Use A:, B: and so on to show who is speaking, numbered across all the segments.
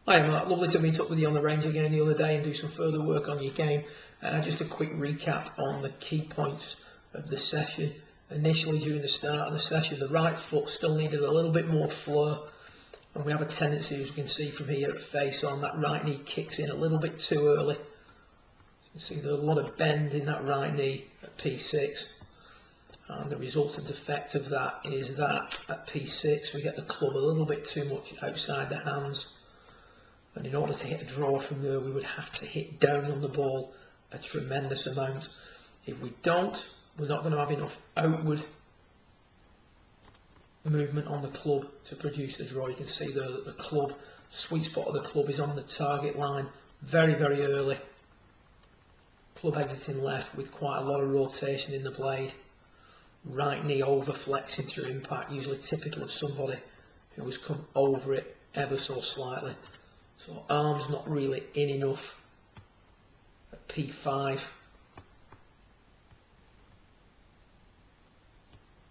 A: Hi Mark, lovely to meet up with you on the range again the other day and do some further work on your game. Just a quick recap on the key points of the session. Initially during the start of the session, the right foot still needed a little bit more flow, and we have a tendency, as you can see from here at face on, that right knee kicks in a little bit too early. You can see there's a lot of bend in that right knee at P6, and the resultant effect of that is that at P6 we get the club a little bit too much outside the hands. And in order to hit a draw from there, we would have to hit down on the ball a tremendous amount. If we don't, we're not going to have enough outward movement on the club to produce the draw. You can see there that the club, sweet spot of the club is on the target line very, very early. Club exiting left with quite a lot of rotation in the blade. Right knee over flexing through impact, usually typical of somebody who has come over it ever so slightly. So arms not really in enough at P5.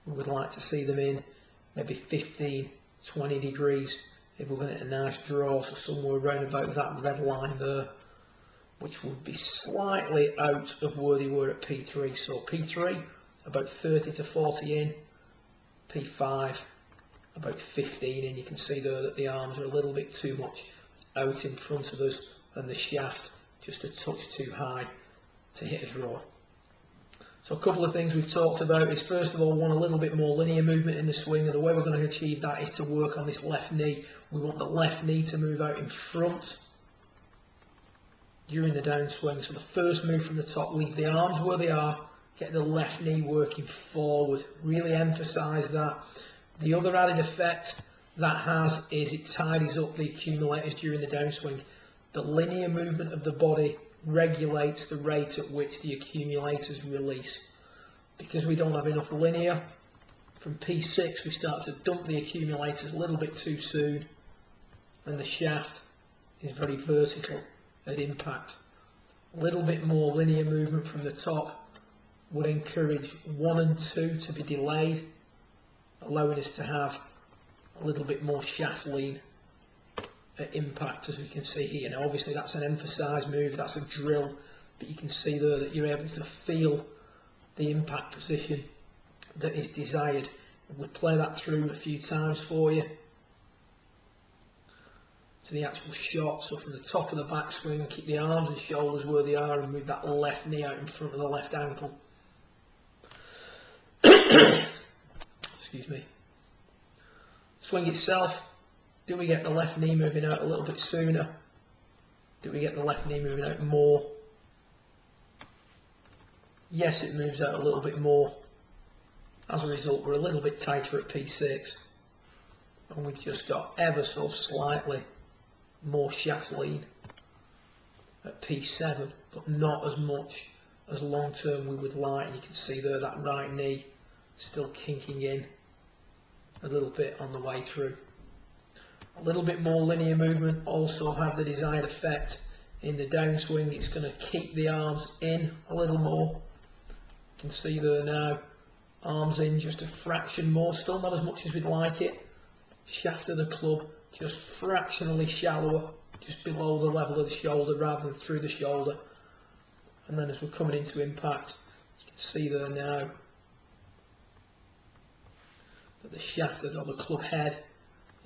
A: We would like to see them in maybe 15, 20 degrees if we're going to get a nice draw, so somewhere around about that red line there, which would be slightly out of where they were at P3. So P3 about 30 to 40 in, P5 about 15 in. You can see there that the arms are a little bit too much out in front of us and the shaft just a touch too high to hit a draw. So a couple of things we've talked about is, first of all, want a little bit more linear movement in the swing, and the way we're going to achieve that is to work on this left knee. We want the left knee to move out in front during the downswing. So the first move from the top, leave the arms where they are, get the left knee working forward. Really emphasise that. The other added effect that has is it tidies up the accumulators during the downswing. The linear movement of the body regulates the rate at which the accumulators release. Because we don't have enough linear, from P6 we start to dump the accumulators a little bit too soon, and the shaft is very vertical at impact. A little bit more linear movement from the top would encourage 1 and 2 to be delayed, allowing us to have a little bit more shaft lean at impact, as we can see here. Now obviously that's an emphasised move, that's a drill, but you can see there that you're able to feel the impact position that is desired. We'll play that through a few times for you to the actual shot. So from the top of the backswing, keep the arms and shoulders where they are and move that left knee out in front of the left ankle. Excuse me. Swing itself, do we get the left knee moving out a little bit sooner? Do we get the left knee moving out more? Yes, it moves out a little bit more. As a result, we're a little bit tighter at P6, and we've just got ever so slightly more shaft lean at P7, but not as much as long term we would like. And you can see there that right knee still kinking in a little bit on the way through. A little bit more linear movement also have the desired effect in the downswing. It's going to keep the arms in a little more. You can see there now, arms in just a fraction more, still not as much as we'd like it. Shaft of the club just fractionally shallower, just below the level of the shoulder rather than through the shoulder. And then as we're coming into impact, you can see there now that the shaft of the club head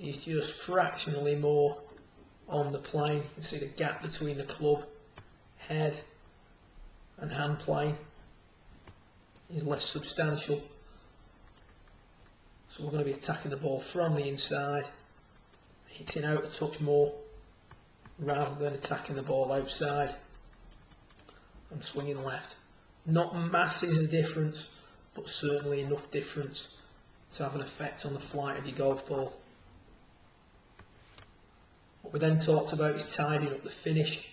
A: is just fractionally more on the plane. You can see the gap between the club head and hand plane is less substantial. So we're going to be attacking the ball from the inside, hitting out a touch more rather than attacking the ball outside and swinging left. Not masses of difference, but certainly enough difference to have an effect on the flight of your golf ball. What we then talked about is tidying up the finish,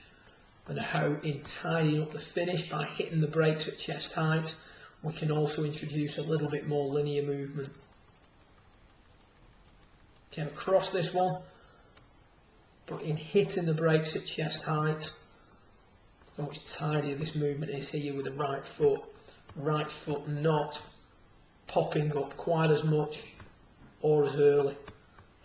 A: and how in tidying up the finish by hitting the brakes at chest height, we can also introduce a little bit more linear movement. Came across this one, but in hitting the brakes at chest height, look how much tidier this movement is here with the right foot not popping up quite as much or as early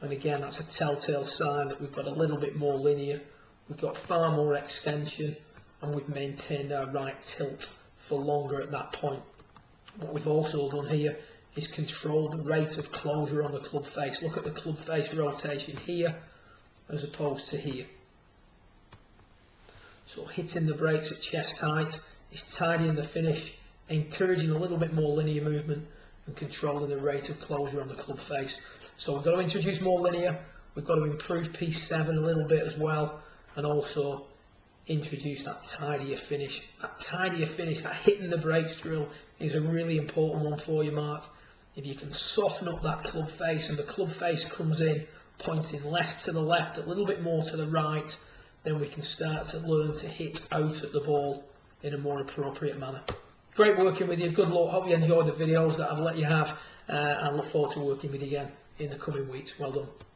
A: And again, that's a telltale sign that we've got a little bit more linear, we've got far more extension, and we've maintained our right tilt for longer at that point. What we've also done here is control the rate of closure on the club face. Look at the club face rotation here as opposed to here. So hitting the brakes at chest height is tidying the finish, encouraging a little bit more linear movement and controlling the rate of closure on the club face. So we've got to introduce more linear, we've got to improve P7 a little bit as well, and also introduce that tidier finish. That tidier finish, that hitting the brakes drill, is a really important one for you, Mark. If you can soften up that club face and the club face comes in pointing less to the left, a little bit more to the right, then we can start to learn to hit out at the ball in a more appropriate manner. Great working with you, good luck, hope you enjoyed the videos that I've let you have, and look forward to working with you again in the coming weeks. Well done.